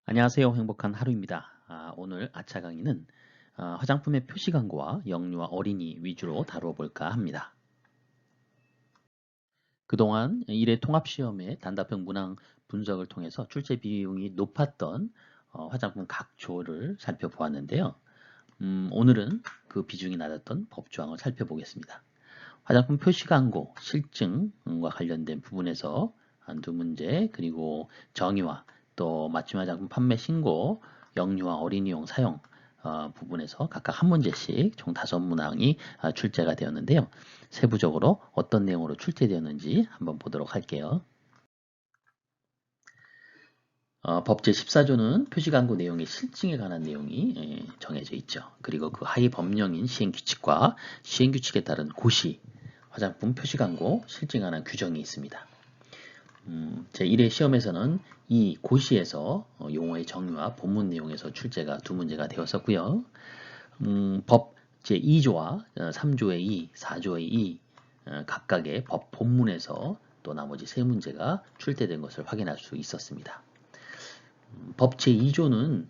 안녕하세요. 행복한 하루입니다. 오늘 아차 강의는 화장품의 표시 광고와 영유아 어린이 위주로 다루어 볼까 합니다. 그동안 1회 통합시험의 단답형 문항 분석을 통해서 출제 비용이 높았던 화장품 각 조를 살펴보았는데요. 오늘은 그 비중이 낮았던 법조항을 살펴보겠습니다. 화장품 표시 광고, 실증과 관련된 부분에서 한두 문제, 그리고 정의와 또 맞춤 화장품 판매 신고, 영유아 어린이용 사용 부분에서 각각 한 문제씩 총 5문항이 출제가 되었는데요. 세부적으로 어떤 내용으로 출제되었는지 한번 보도록 할게요. 법 제14조는 표시 광고 내용의 실증에 관한 내용이 정해져 있죠. 그리고 그 하위 법령인 시행규칙과 시행규칙에 따른 고시, 화장품 표시 광고, 실증에 관한 규정이 있습니다. 제1회 시험에서는 이 고시에서 용어의 정의와 본문 내용에서 출제가 2문제가 되었었고요. 법 제2조와 3조의 2, 4조의 2 각각의 법 본문에서 또 나머지 3문제가 출제된 것을 확인할 수 있었습니다. 법 제2조는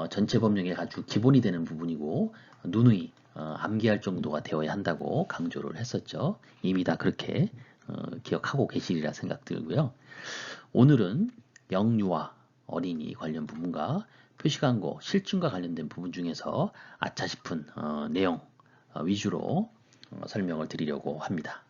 전체 법령의 아주 기본이 되는 부분이고 누누이 암기할 정도가 되어야 한다고 강조를 했었죠. 이미 다 그렇게 기억하고 계시리라 생각 들고요. 오늘은 영유아 어린이 관련 부분과 표시광고, 실증과 관련된 부분 중에서 아차 싶은 내용 위주로 설명을 드리려고 합니다.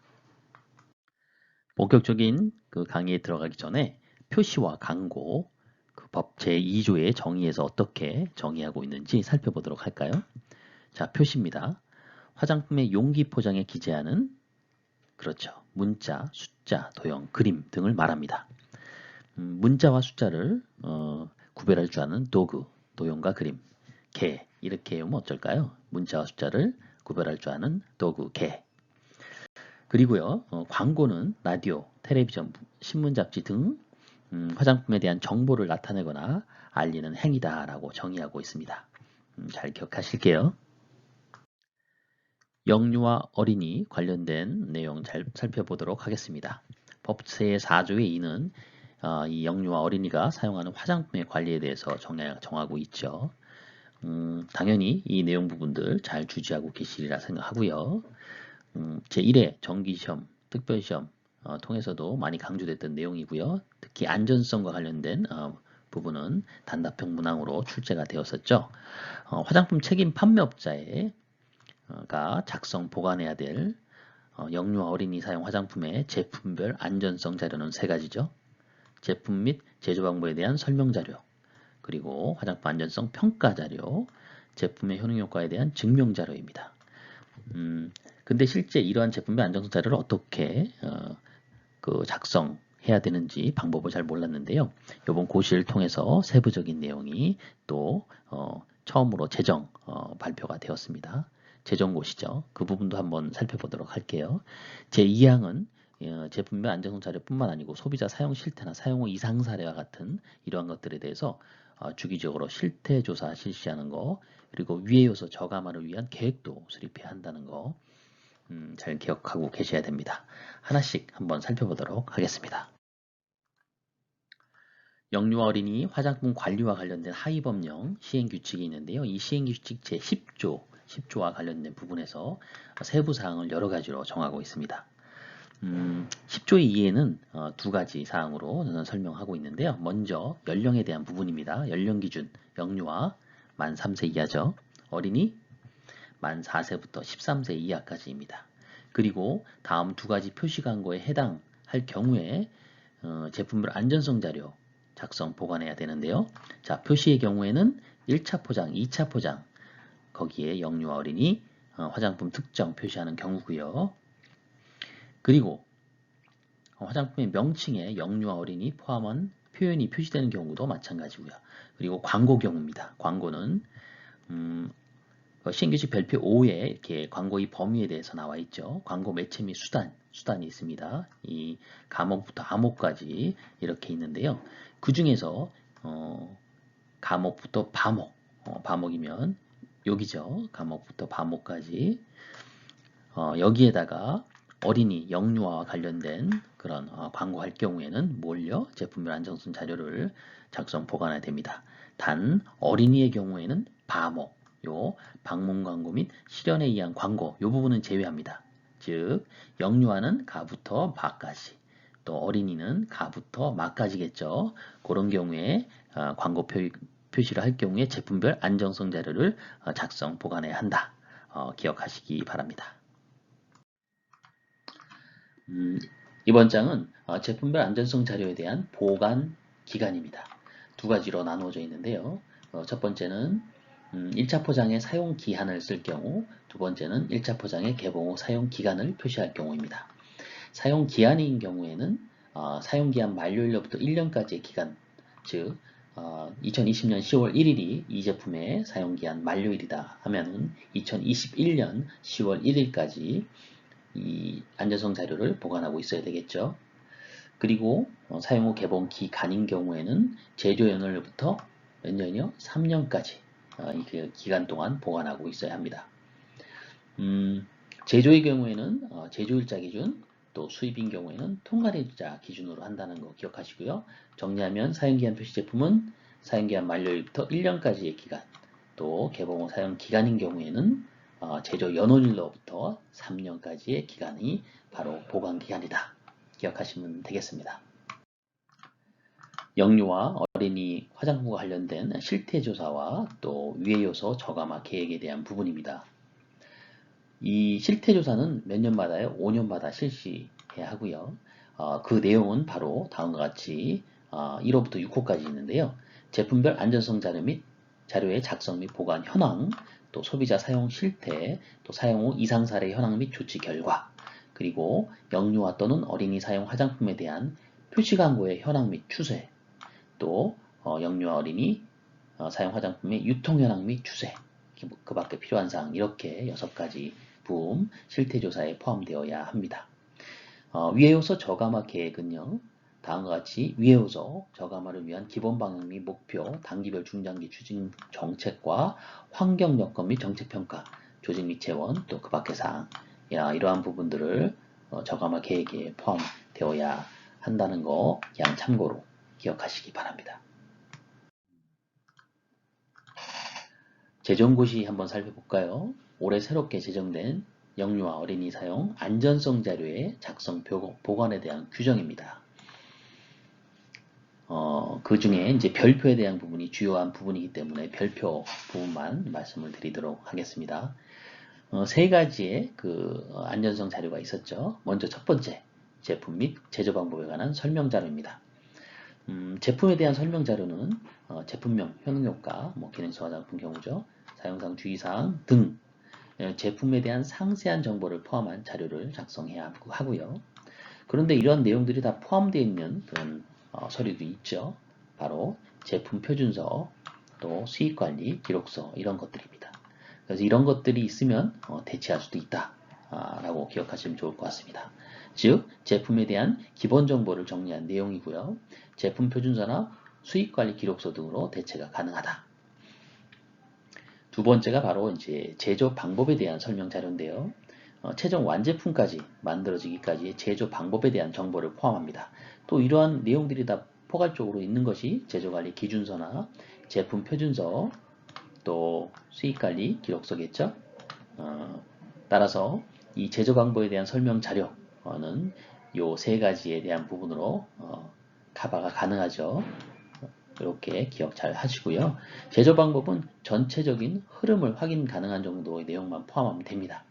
본격적인 그 강의에 들어가기 전에 표시와 광고, 그 법 제2조의 정의에서 어떻게 정의하고 있는지 살펴보도록 할까요? 자, 표시입니다. 화장품의 용기 포장에 기재하는 그렇죠. 문자, 숫자, 도형, 그림 등을 말합니다. 문자와 숫자를 구별할 줄 아는 도구, 도형과 그림, 개 이렇게 하면 어쩔까요? 문자와 숫자를 구별할 줄 아는 도구, 개. 그리고요, 광고는 라디오, 텔레비전, 신문, 잡지 등 화장품에 대한 정보를 나타내거나 알리는 행위다라고 정의하고 있습니다. 잘 기억하실게요. 영유아 어린이 관련된 내용 잘 살펴보도록 하겠습니다. 법 제4조의 2는 이 영유아 어린이가 사용하는 화장품의 관리에 대해서 정하고 있죠. 당연히 이 내용 부분들 잘 주지하고 계시리라 생각하고요. 제1회 정기시험, 특별시험 통해서도 많이 강조됐던 내용이고요. 특히 안전성과 관련된 부분은 단답형 문항으로 출제가 되었었죠. 화장품 책임 판매업자가 작성 보관해야 될 영유아 어린이 사용 화장품의 제품별 안전성 자료는 3가지죠. 제품 및 제조 방법에 대한 설명 자료, 그리고 화장품 안전성 평가 자료, 제품의 효능 효과에 대한 증명 자료입니다. 근데 실제 이러한 제품의 안전성 자료를 어떻게 그 작성해야 되는지 방법을 잘 몰랐는데요. 이번 고시를 통해서 세부적인 내용이 또 처음으로 제정 발표가 되었습니다. 제정고시죠. 그 부분도 한번 살펴보도록 할게요. 제2항은 제품별 안전성 자료뿐만 아니고 소비자 사용 실태나 사용 후 이상 사례와 같은 이러한 것들에 대해서 주기적으로 실태 조사 실시하는 거, 그리고 위해 요소 저감화를 위한 계획도 수립해야 한다는 거 잘 기억하고 계셔야 됩니다. 하나씩 한번 살펴보도록 하겠습니다. 영유아 어린이 화장품 관리와 관련된 하위법령 시행규칙이 있는데요. 이 시행규칙 제10조, 10조와 관련된 부분에서 세부사항을 여러 가지로 정하고 있습니다. 10조의 이해는 2가지 사항으로 저는 설명하고 있는데요. 먼저 연령에 대한 부분입니다. 연령 기준 영유아 만 3세 이하죠. 어린이 만 4세부터 13세 이하까지입니다. 그리고 다음 2가지 표시 광고에 해당할 경우에 제품별 안전성 자료 작성 보관해야 되는데요. 자, 표시의 경우에는 1차 포장, 2차 포장 거기에 영유아 어린이 화장품 특정 표시하는 경우고요. 그리고 화장품의 명칭에 영유아 어린이 포함한 표현이 표시되는 경우도 마찬가지고요. 그리고 광고 경우입니다. 광고는 시행규칙 별표 5에 이렇게 광고의 범위에 대해서 나와 있죠. 광고 매체 및 수단이 있습니다. 이 감옥부터 암호까지 이렇게 있는데요. 그 중에서 감옥부터 바목, 바목이면 여기죠. 감옥부터 바목까지 여기에다가 어린이 영유아와 관련된 그런 광고할 경우에는 뭘요? 제품별 안정성 자료를 작성 보관해야 됩니다. 단 어린이의 경우에는 바목, 요 방문 광고 및 실현에 의한 광고 요 부분은 제외합니다. 즉 영유아는 가부터 마까지, 또 어린이는 가부터 마까지겠죠. 그런 경우에 광고 표시를 할 경우에 제품별 안전성 자료를 작성 보관해야 한다. 기억하시기 바랍니다. 이번 장은 제품별 안전성 자료에 대한 보관 기간입니다. 두 가지로 나누어져 있는데요. 첫 번째는 1차 포장의 사용 기한을 쓸 경우, 두 번째는 1차 포장의 개봉 후 사용 기간을 표시할 경우입니다. 사용 기한인 경우에는 사용 기한 만료일로부터 1년까지의 기간, 즉 2020년 10월 1일이 이 제품의 사용 기한 만료일이다 하면은 2021년 10월 1일까지 이 안전성 자료를 보관하고 있어야 되겠죠. 그리고 사용 후 개봉 기간인 경우에는 제조연월부터 몇 년이요? 3년까지 이 기간 동안 보관하고 있어야 합니다. 제조의 경우에는 제조일자 기준, 또 수입인 경우에는 통관일자 기준으로 한다는 거 기억하시고요. 정리하면 사용기한 표시 제품은 사용기한 만료일부터 1년까지의 기간, 또 개봉 후 사용 기간인 경우에는 제조 연월일로부터 3년까지의 기간이 바로 보관 기간이다. 기억하시면 되겠습니다. 영유아 어린이 화장품과 관련된 실태조사와 또 위해 요소 저감화 계획에 대한 부분입니다. 이 실태조사는 몇 년마다요? 5년마다 실시해야 하고요. 그 내용은 바로 다음과 같이 1호부터 6호까지 있는데요. 제품별 안전성 자료 및 자료의 작성 및 보관 현황, 또 소비자 사용 실태, 또 사용 후 이상 사례 현황 및 조치 결과, 그리고 영유아 또는 어린이 사용 화장품에 대한 표시 광고의 현황 및 추세, 또 영유아 어린이 사용 화장품의 유통 현황 및 추세, 그 밖에 필요한 사항 이렇게 6가지 부음 실태조사에 포함되어야 합니다. 위해 요소 저감화 계획은요. 다음과 같이 위해 요소 저감화를 위한 기본 방향 및 목표, 단기별 중장기 추진 정책과 환경 여건 및 정책 평가, 조직 및 재원, 또 그 밖의 사항, 이러한 부분들을 저감화 계획에 포함되어야 한다는 거 양 참고로 기억하시기 바랍니다. 제정고시 한번 살펴볼까요? 올해 새롭게 제정된 영유아 어린이 사용 안전성 자료의 작성 보관에 대한 규정입니다. 그 중에 이제 별표에 대한 부분이 주요한 부분이기 때문에 별표 부분만 말씀을 드리도록 하겠습니다. 세 가지의 그 안전성 자료가 있었죠. 먼저 첫 번째, 제품 및 제조 방법에 관한 설명 자료입니다. 제품에 대한 설명 자료는 제품명, 효능효과, 기능성 화장품 경우죠. 사용상 주의사항 등 제품에 대한 상세한 정보를 포함한 자료를 작성해야 하고요. 그런데 이런 내용들이 다 포함되어 있는 그런 서류도 있죠. 바로 제품 표준서, 또 수익관리 기록서 이런 것들입니다. 그래서 이런 것들이 있으면 대체할 수도 있다 라고 기억하시면 좋을 것 같습니다. 즉 제품에 대한 기본 정보를 정리한 내용이고요. 제품 표준서나 수익관리 기록서 등으로 대체가 가능하다. 두 번째가 바로 이제 제조 방법에 대한 설명 자료인데요. 최종 완제품까지 만들어지기까지의 제조 방법에 대한 정보를 포함합니다. 또 이러한 내용들이 다 포괄적으로 있는 것이 제조관리 기준서나 제품 표준서, 또 수익관리 기록서겠죠. 따라서 이 제조 방법에 대한 설명 자료는 요 세 가지에 대한 부분으로 커버가 가능하죠. 이렇게 기억 잘 하시고요. 제조 방법은 전체적인 흐름을 확인 가능한 정도의 내용만 포함하면 됩니다.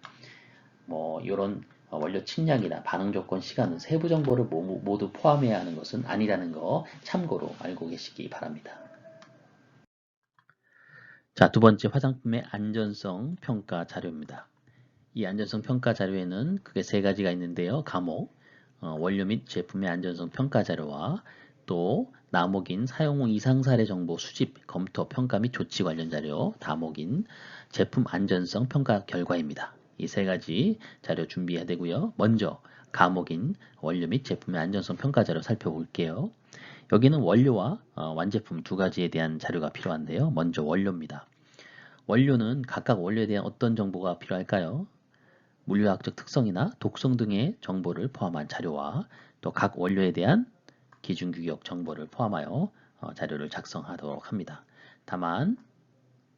이런 원료 침략이나 반응 조건, 시간은 세부 정보를 모두 포함해야 하는 것은 아니라는 거 참고로 알고 계시기 바랍니다. 자, 두 번째 화장품의 안전성 평가 자료입니다. 이 안전성 평가 자료에는 크게 세 가지가 있는데요. 과목, 원료 및 제품의 안전성 평가 자료와 또 나목인 사용 후 이상 사례 정보 수집, 검토, 평가 및 조치 관련 자료, 다목인 제품 안전성 평가 결과입니다. 이 세 가지 자료 준비해야 되고요. 먼저 과목인 원료 및 제품의 안전성 평가 자료 살펴볼게요. 여기는 원료와 완제품 두 가지에 대한 자료가 필요한데요. 먼저 원료입니다. 원료는 각각 원료에 대한 어떤 정보가 필요할까요? 물리학적 특성이나 독성 등의 정보를 포함한 자료와 또 각 원료에 대한 기준 규격 정보를 포함하여 자료를 작성하도록 합니다. 다만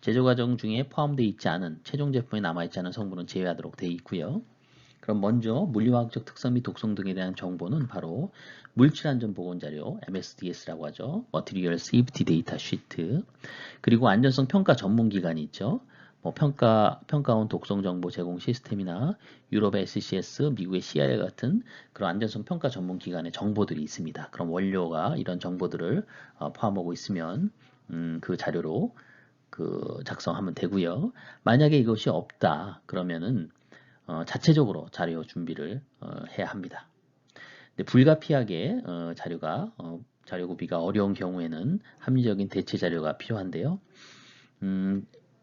제조 과정 중에 포함되어 있지 않은 최종 제품에 남아있지 않은 성분은 제외하도록 되어 있고요. 그럼 먼저 물리화학적 특성 및 독성 등에 대한 정보는 바로 물질안전보건자료 MSDS라고 하죠. Material Safety Data Sheet. 그리고 안전성 평가 전문기관이 있죠. 뭐 평가원 독성 정보 제공 시스템이나 유럽의 SCS, 미국의 CRL 같은 그런 안전성 평가 전문 기관의 정보들이 있습니다. 그럼 원료가 이런 정보들을 포함하고 있으면 그 자료로 작성하면 되고요. 만약에 이것이 없다 그러면은 자체적으로 자료 준비를 해야 합니다. 근데 불가피하게 자료 구비가 어려운 경우에는 합리적인 대체 자료가 필요한데요.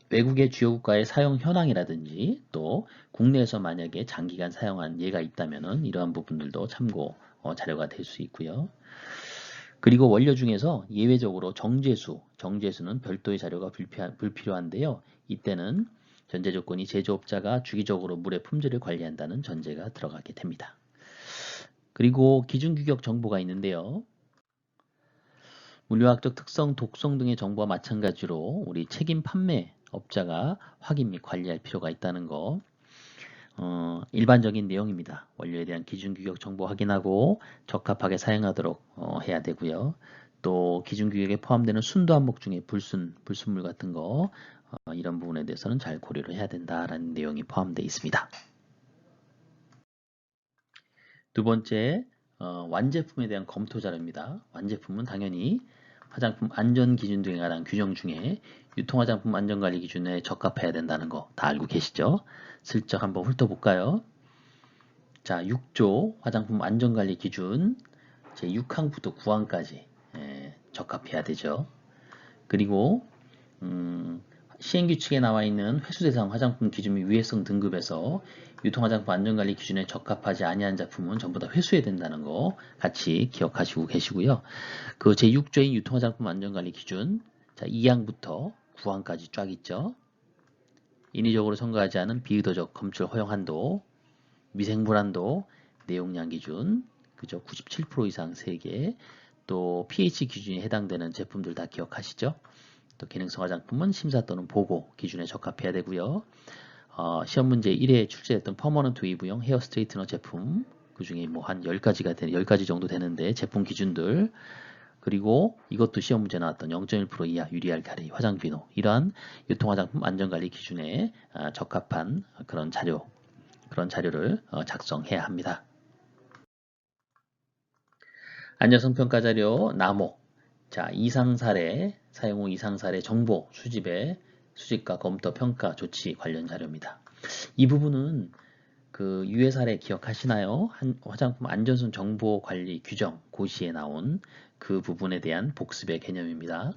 외국의 주요 국가의 사용 현황이라든지 또 국내에서 만약에 장기간 사용한 예가 있다면은 이러한 부분들도 참고 자료가 될 수 있고요. 그리고 원료 중에서 예외적으로 정제수는 별도의 자료가 불필요한데요. 이때는 전제 조건이 제조업자가 주기적으로 물의 품질을 관리한다는 전제가 들어가게 됩니다. 그리고 기준 규격 정보가 있는데요. 물리화학적 특성, 독성 등의 정보와 마찬가지로 우리 책임 판매업자가 확인 및 관리할 필요가 있다는 거. 일반적인 내용입니다. 원료에 대한 기준 규격 정보 확인하고 적합하게 사용하도록 해야 되고요. 또 기준 규격에 포함되는 순도 항목 중에 불순물 같은 거 이런 부분에 대해서는 잘 고려를 해야 된다라는 내용이 포함되어 있습니다. 두 번째, 완제품에 대한 검토 자료입니다. 완제품은 당연히 화장품 안전 기준 등에 관한 규정 중에 유통화장품 안전관리 기준에 적합해야 된다는 거 다 알고 계시죠? 슬쩍 한번 훑어볼까요? 자, 6조 화장품 안전관리 기준 제6항부터 9항까지 적합해야 되죠. 그리고 시행규칙에 나와 있는 회수대상 화장품 기준 및 위해성 등급에서 유통화장품 안전관리 기준에 적합하지 아니한 제품은 전부 다 회수해야 된다는 거 같이 기억하시고 계시고요. 그 제6조인 유통화장품 안전관리 기준 자 2항부터 9항까지 쫙 있죠. 인위적으로 첨가하지 않은 비의도적 검출 허용 한도, 미생물 한도, 내용량 기준, 그죠? 97% 이상 3개, 또 pH 기준에 해당되는 제품들 다 기억하시죠? 또 기능성 화장품은 심사 또는 보고 기준에 적합해야 되고요. 시험 문제 1회에 출제했던 퍼머넌트 웨이브용 헤어 스트레이트너 제품 그 중에 뭐 한 10가지 정도 되는데 제품 기준들 그리고 이것도 시험 문제 나왔던 0.1% 이하 유리알칼리 화장비누 이러한 유통화장품 안전관리 기준에 적합한 그런 자료를 작성해야 합니다. 안전성 평가 자료 나모 자 이상 사례 사용 후 이상 사례 정보 수집과 검토 평가 조치 관련 자료입니다. 이 부분은 그 유해 사례 기억하시나요? 화장품 안전성 정보 관리 규정 고시에 나온 그 부분에 대한 복습의 개념입니다.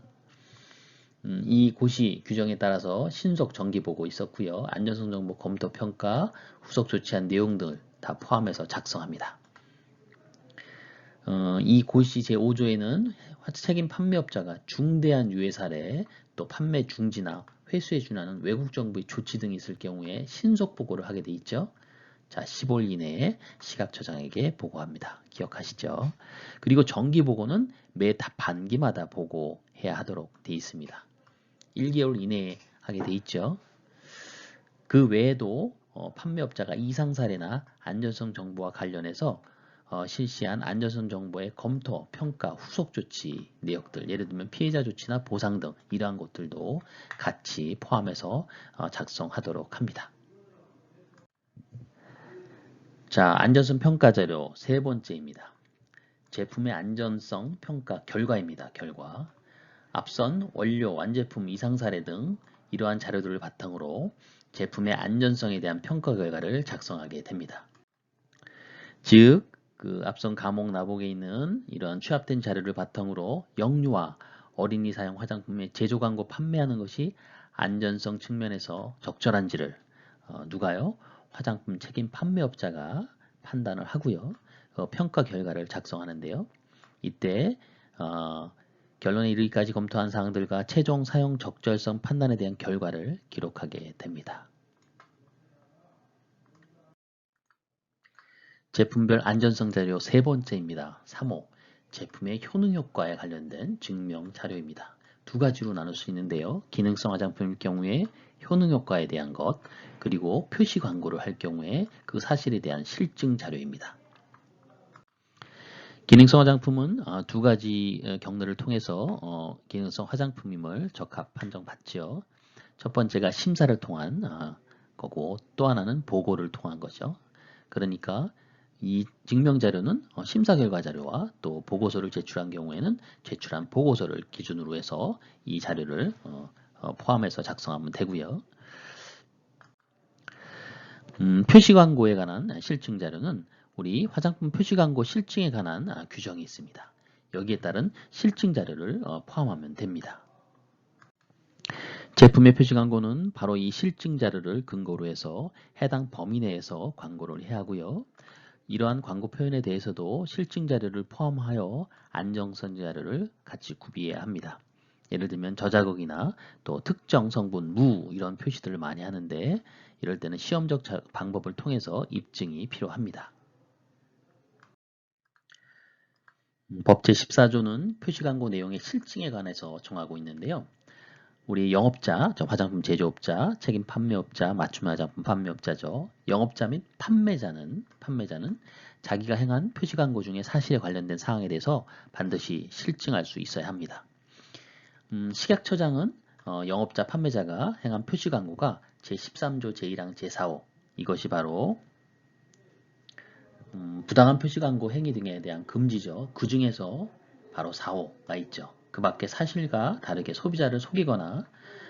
이 고시 규정에 따라서 신속 정기 보고 있었고요. 안전성 정보 검토 평가 후속 조치한 내용들 다 포함해서 작성합니다. 이 고시 제5조에는 책임 판매업자가 중대한 유해 사례 또 판매 중지나 회수에 준하는 외국 정부의 조치 등이 있을 경우에 신속 보고를 하게 돼 있죠. 자, 15일 이내에 시각처장에게 보고합니다. 기억하시죠? 그리고 정기 보고는 매 반기마다 보고해야 하도록 돼 있습니다. 1개월 이내에 하게 돼 있죠. 그 외에도 판매업자가 이상 사례나 안전성 정보와 관련해서 실시한 안전성 정보의 검토, 평가, 후속 조치 내역들, 예를 들면 피해자 조치나 보상 등 이러한 것들도 같이 포함해서 작성하도록 합니다. 자, 안전성 평가 자료 세 번째입니다. 제품의 안전성 평가 결과입니다. 결과. 앞선 원료, 완제품 이상 사례 등 이러한 자료들을 바탕으로 제품의 안전성에 대한 평가 결과를 작성하게 됩니다. 즉, 그 앞선 과목 나복에 있는 이러한 취합된 자료를 바탕으로 영유아, 어린이 사용 화장품의 제조 광고 판매하는 것이 안전성 측면에서 적절한지를 누가요? 화장품 책임 판매업자가 판단을 하고요. 평가 결과를 작성하는데요. 이때 결론에 이르기까지 검토한 사항들과 최종 사용 적절성 판단에 대한 결과를 기록하게 됩니다. 제품별 안전성 자료 세 번째입니다. 3호 제품의 효능 효과에 관련된 증명 자료입니다. 두 가지로 나눌 수 있는데요. 기능성 화장품일 경우에 효능 효과에 대한 것, 그리고 표시 광고를 할 경우에 그 사실에 대한 실증 자료입니다. 기능성 화장품은 두 가지 경로를 통해서 기능성 화장품임을 적합 판정받지요. 첫 번째가 심사를 통한 거고, 또 하나는 보고를 통한 거죠. 그러니까 이 증명 자료는 심사 결과 자료와 또 보고서를 제출한 경우에는 제출한 보고서를 기준으로 해서 이 자료를 포함해서 작성하면 되고요. 표시 광고에 관한 실증 자료는 우리 화장품 표시 광고 실증에 관한 규정이 있습니다. 여기에 따른 실증 자료를 포함하면 됩니다. 제품의 표시 광고는 바로 이 실증 자료를 근거로 해서 해당 범위 내에서 광고를 해야 하고요. 이러한 광고 표현에 대해서도 실증 자료를 포함하여 안정성 자료를 같이 구비해야 합니다. 예를 들면 저자극이나 또 특정 성분, 무 이런 표시들을 많이 하는데 이럴 때는 시험적 방법을 통해서 입증이 필요합니다. 법 제14조는 표시 광고 내용의 실증에 관해서 정하고 있는데요. 우리 영업자, 화장품 제조업자, 책임 판매업자, 맞춤 화장품 판매업자죠. 영업자 및 판매자는 자기가 행한 표시 광고 중에 사실에 관련된 사항에 대해서 반드시 실증할 수 있어야 합니다. 식약처장은 영업자 판매자가 행한 표시 광고가 제13조 제1항 제4호 이것이 바로 부당한 표시 광고 행위 등에 대한 금지죠. 그 중에서 바로 4호가 있죠. 그 밖에 사실과 다르게 소비자를 속이거나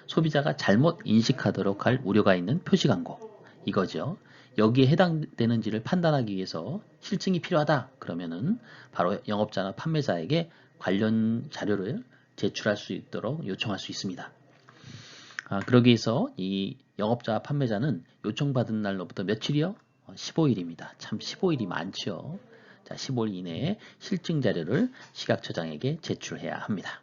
소비자가 잘못 인식하도록 할 우려가 있는 표시 광고 이거죠. 여기에 해당되는지를 판단하기 위해서 실증이 필요하다 그러면은 바로 영업자나 판매자에게 관련 자료를 제출할 수 있도록 요청할 수 있습니다. 그러기 위해서 이 영업자 판매자는 요청받은 날로부터 며칠이요? 15일입니다. 참 15일이 많죠. 자, 15일 이내에 실증 자료를 식약처장에게 제출해야 합니다.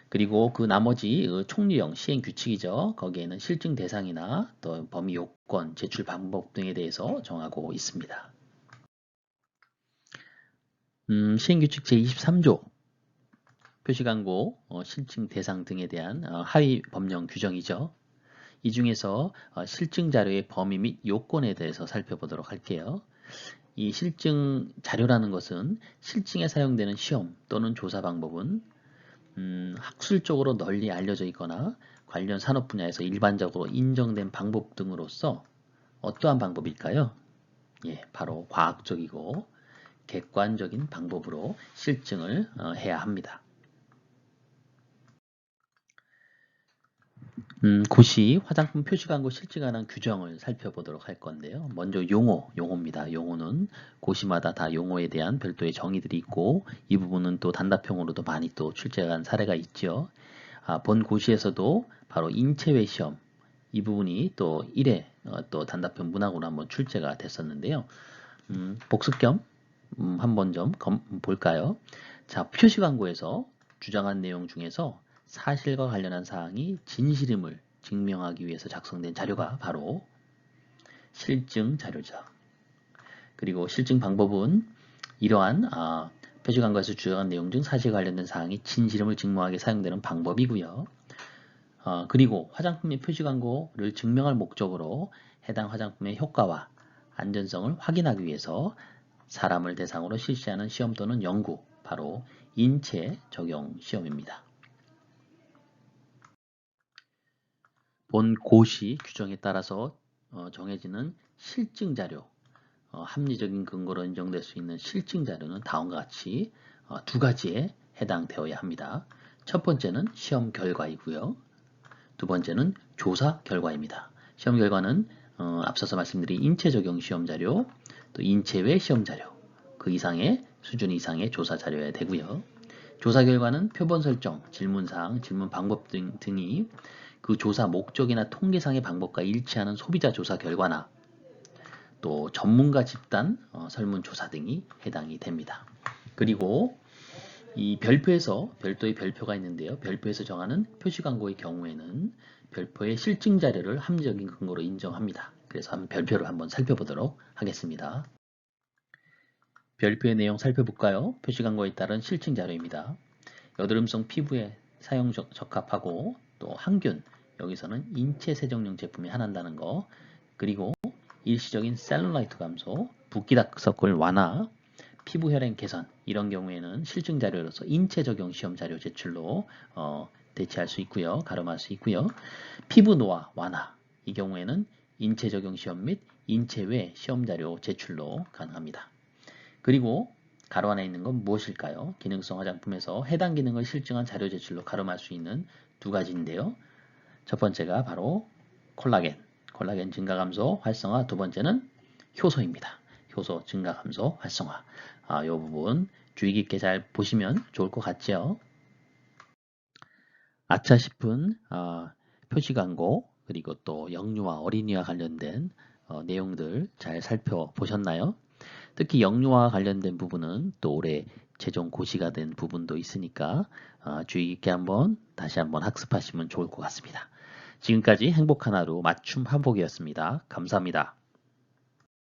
그리고 그 나머지 총리령 시행 규칙이죠. 거기에는 실증 대상이나 또 범위 요건, 제출 방법 등에 대해서 정하고 있습니다. 시행 규칙 제23조 표시 광고, 실증 대상 등에 대한 하위 법령 규정이죠. 이 중에서 실증 자료의 범위 및 요건에 대해서 살펴보도록 할게요. 이 실증 자료라는 것은 실증에 사용되는 시험 또는 조사 방법은 학술적으로 널리 알려져 있거나 관련 산업 분야에서 일반적으로 인정된 방법 등으로서 어떠한 방법일까요? 예, 바로 과학적이고 객관적인 방법으로 실증을 해야 합니다. 고시 화장품 표시 광고 실증에 관한 규정을 살펴보도록 할 건데요. 먼저 용어입니다. 용어는 고시마다 다 용어에 대한 별도의 정의들이 있고 이 부분은 또 단답형으로도 많이 또 출제한 사례가 있죠. 본 고시에서도 바로 인체외 시험 이 부분이 또 1회 또 단답형 문항으로 한번 출제가 됐었는데요. 복습 겸 한번 좀 볼까요? 자, 표시 광고에서 주장한 내용 중에서 사실과 관련한 사항이 진실임을 증명하기 위해서 작성된 자료가 바로 실증 자료죠. 그리고 실증 방법은 이러한 표시 광고에서 주장한 내용 중 사실과 관련된 사항이 진실임을 증명하기 위해 사용되는 방법이고요. 그리고 화장품의 표시 광고를 증명할 목적으로 해당 화장품의 효과와 안전성을 확인하기 위해서 사람을 대상으로 실시하는 시험 또는 연구, 바로 인체 적용 시험입니다. 본 고시 규정에 따라서 정해지는 실증 자료, 합리적인 근거로 인정될 수 있는 실증 자료는 다음과 같이 두 가지에 해당되어야 합니다. 첫 번째는 시험 결과이고요. 두 번째는 조사 결과입니다. 시험 결과는 앞서서 말씀드린 인체 적용 시험 자료, 또 인체 외 시험 자료, 그 이상의 수준 이상의 조사 자료여야 되고요. 조사 결과는 표본 설정, 질문사항, 질문 방법 등이 그 조사 목적이나 통계상의 방법과 일치하는 소비자 조사 결과나 또 전문가 집단 설문조사 등이 해당이 됩니다. 그리고 이 별도의 별표가 있는데요. 별표에서 정하는 표시 광고의 경우에는 별표의 실증 자료를 합리적인 근거로 인정합니다. 그래서 별표를 한번 살펴보도록 하겠습니다. 별표의 내용 살펴볼까요? 표시 광고에 따른 실증 자료입니다. 여드름성 피부에 사용 적합하고 또 항균, 여기서는 인체 세정용 제품이 하나인다는 거, 그리고 일시적인 셀룰라이트 감소, 붓기 다크서클 완화, 피부 혈행 개선, 이런 경우에는 실증 자료로서 인체 적용 시험 자료 제출로 대체할 수 있고요. 가름할 수 있고요. 피부 노화 완화, 이 경우에는 인체 적용 시험 및 인체 외 시험 자료 제출로 가능합니다. 그리고 가로 안에 있는 건 무엇일까요? 기능성 화장품에서 해당 기능을 실증한 자료 제출로 가름할 수 있는 두 가지인데요. 첫 번째가 바로 콜라겐 증가 감소 활성화, 두 번째는 효소입니다. 효소 증가 감소 활성화. 이 부분 주의 깊게 잘 보시면 좋을 것 같죠? 아차 싶은 표시 광고, 그리고 또 영유아 어린이와 관련된 내용들 잘 살펴보셨나요? 특히 영유아와 관련된 부분은 또 올해 최종 고시가 된 부분도 있으니까 주의 깊게 다시 한번 학습하시면 좋을 것 같습니다. 지금까지 행복한 하루 맞춤 한복이었습니다. 감사합니다.